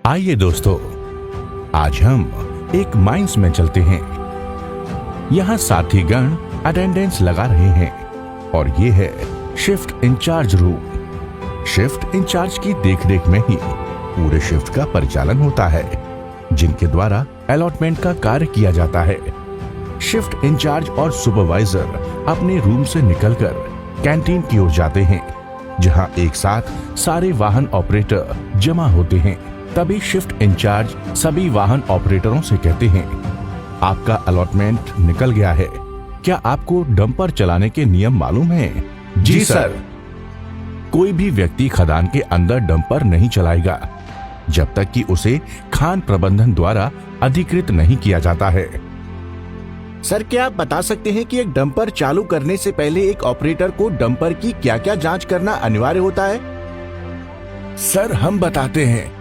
आइए दोस्तों, आज हम एक माइंस में चलते हैं। यहाँ साथीगण अटेंडेंस लगा रहे हैं और ये है shift in charge room. Shift in charge की देखरेख में ही पूरे शिफ्ट का परिचालन होता है, जिनके द्वारा अलॉटमेंट का कार्य किया जाता है। शिफ्ट इंचार्ज और सुपरवाइजर अपने रूम से निकलकर कैंटीन की ओर जाते हैं, जहां एक साथ सारे वाहन ऑपरेटर जमा होते हैं। तभी शिफ्ट इंचार्ज सभी वाहन ऑपरेटरों से कहते हैं, आपका अलॉटमेंट निकल गया है। क्या आपको डंपर चलाने के नियम मालूम हैं? जी सर। कोई भी व्यक्ति खदान के अंदर डंपर नहीं चलाएगा जब तक कि उसे खान प्रबंधन द्वारा अधिकृत नहीं किया जाता है। सर, क्या आप बता सकते हैं कि एक डंपर चालू करने से पहले एक ऑपरेटर को डंपर की क्या क्या जांच करना अनिवार्य होता है? सर, हम बताते हैं।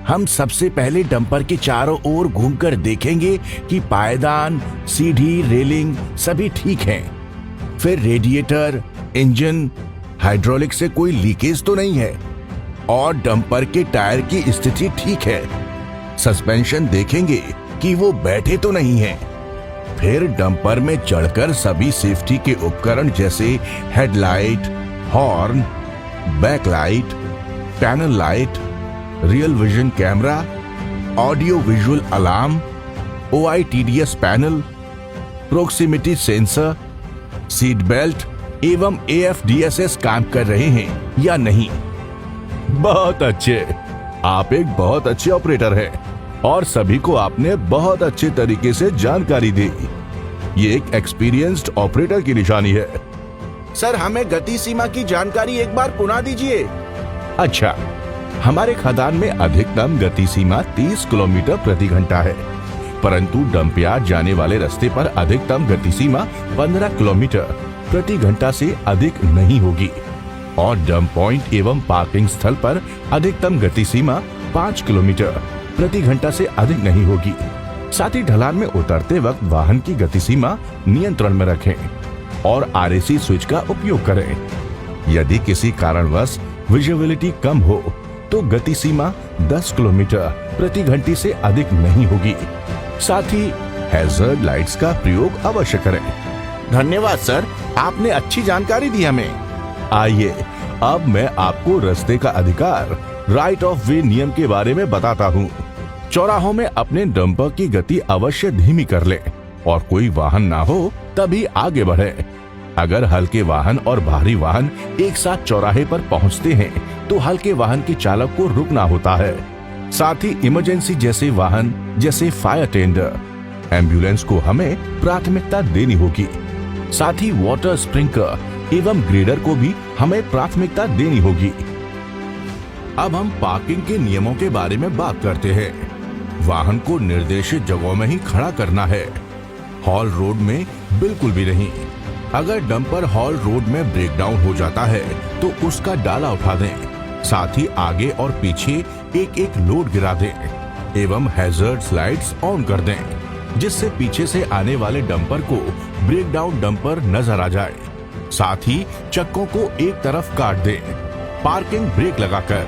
हम सबसे पहले डंपर के चारों ओर घूमकर देखेंगे कि पायदान, सीढ़ी, रेलिंग सभी ठीक हैं। फिर रेडिएटर, इंजन, हाइड्रोलिक से कोई लीकेज तो नहीं है और डंपर के टायर की स्थिति ठीक है। सस्पेंशन देखेंगे कि वो बैठे तो नहीं है। फिर डंपर में चढ़कर सभी सेफ्टी के उपकरण जैसे headlight, horn, backlight, panel light, real vision camera, audio visual alarm, OITDS panel, proximity sensor, seat belt एवं AFDSS काम कर रहे हैं या नहीं। बहुत अच्छे, आप एक बहुत अच्छे ऑपरेटर हैं और सभी को आपने बहुत अच्छे तरीके से जानकारी दी। ये एक एक्सपीरियंस्ड ऑपरेटर की निशानी है। सर, हमें गति सीमा की जानकारी एक बार पुनः दीजिए। अच्छा, हमारे खदान में अधिकतम गति सीमा 30 किलोमीटर प्रति घंटा है, परंतु डंपयार्ड जाने वाले रास्ते पर अधिकतम गति सीमा 15 किलोमीटर प्रति घंटा से अधिक नहीं होगी और डंप पॉइंट एवं पार्किंग स्थल पर अधिकतम गति सीमा 5 किलोमीटर प्रति घंटा से अधिक नहीं होगी। साथ ही ढलान में उतरते वक्त वाहन की गति सीमा नियंत्रण में रखें और RAC स्विच का उपयोग करें। यदि किसी कारणवश विजिबिलिटी कम हो तो गति सीमा 10 किलोमीटर प्रति घंटे से अधिक नहीं होगी। साथ ही हैजर्ड लाइट्स का प्रयोग अवश्य करें। धन्यवाद सर, आपने अच्छी जानकारी दी हमें। आइए, अब मैं आपको रास्ते का अधिकार, राइट ऑफ वे नियम के बारे में बताता हूँ। चौराहों में अपने डंपर की गति अवश्य धीमी कर ले और कोई वाहन ना हो तभी आगे बढ़े। अगर हल्के वाहन और भारी वाहन एक साथ चौराहे पर पहुंचते हैं तो हल्के वाहन के चालक को रुकना होता है। साथ ही इमरजेंसी जैसे वाहन जैसे फायर टेंडर, एम्बुलेंस को हमें प्राथमिकता देनी होगी। साथ ही वाटर स्प्रिंकलर एवं ग्रेडर को भी हमें प्राथमिकता देनी होगी। अब हम पार्किंग के नियमों के बारे में बात करते हैं। वाहन को निर्देशित जगहों में ही खड़ा करना है, हॉल रोड में बिल्कुल भी नहीं। अगर डंपर हॉल रोड में ब्रेकडाउन हो जाता है तो उसका डाला उठा दें। साथ ही आगे और पीछे एक एक लोड गिरा दें एवं हैजर्ड स्लाइड्स ऑन कर दें, जिससे पीछे से आने वाले डंपर को ब्रेकडाउन डंपर नजर आ जाए। साथ ही चक्कों को एक तरफ काट दें। पार्किंग ब्रेक लगाकर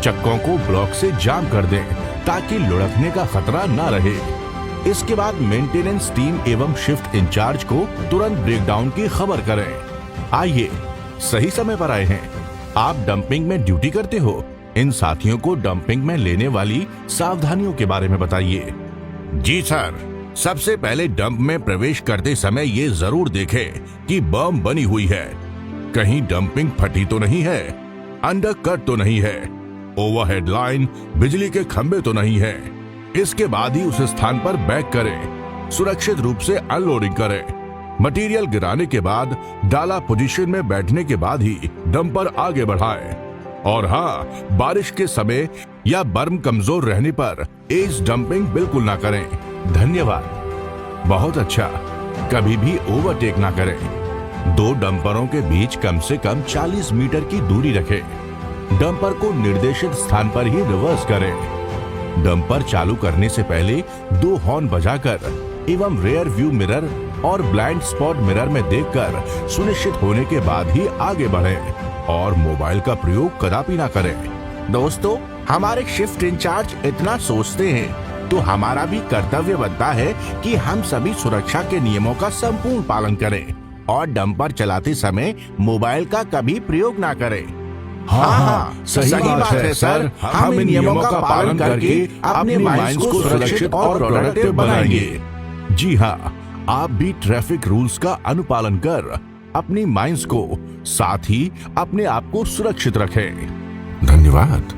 चक्कों को ब्लॉक से जाम कर दें ताकि लुढ़कने का खतरा ना रहे। इसके बाद मेंटेनेंस टीम एवं शिफ्ट इंचार्ज को तुरंत ब्रेकडाउन की खबर करें। आइए, सही समय पर आए हैं। आप डंपिंग में ड्यूटी करते हो, इन साथियों को डंपिंग में लेने वाली सावधानियों के बारे में बताइए। जी सर, सबसे पहले डंप में प्रवेश करते समय ये जरूर देखें कि बम बनी हुई है, कहीं डंपिंग फटी तो नहीं है, अंडरकट तो नहीं है, ओवरहेड लाइन, बिजली के खंभे तो नहीं है। इसके बाद ही उस स्थान पर बैक करें। सुरक्षित रूप से अनलोडिंग करें। मटेरियल गिराने के बाद डाला पोजीशन में बैठने के बाद ही डंपर आगे बढ़ाएं। और हाँ, बारिश के समय या बर्म कमजोर रहने पर एज डंपिंग बिल्कुल ना करें। धन्यवाद। बहुत अच्छा। कभी भी ओवरटेक ना करें। दो डंपरों के बीच कम से कम 40 मीटर की दूरी रखें। डंपर को निर्देशित स्थान पर ही रिवर्स करें। डंपर चालू करने से पहले 2 हॉर्न बजाकर एवं रेयर व्यू मिरर और ब्लाइंड स्पॉट मिरर में देखकर सुनिश्चित होने के बाद ही आगे बढ़ें और मोबाइल का प्रयोग कदापि ना करें। दोस्तों, हमारे शिफ्ट इंचार्ज इतना सोचते हैं तो हमारा भी कर्तव्य बनता है कि हम सभी सुरक्षा के नियमों का संपूर्ण पालन करें और डंपर चलाते समय मोबाइल का कभी प्रयोग ना करें। हाँ, सही बात है सर। हम इन नियमों का पालन करके अपने माइंड्स को सुरक्षित और प्रोडक्टिव बनाएंगे। जी हाँ, आप भी ट्रैफिक रूल्स का अनुपालन कर अपनी माइंड्स को साथ ही अपने आप को सुरक्षित रखें। धन्यवाद।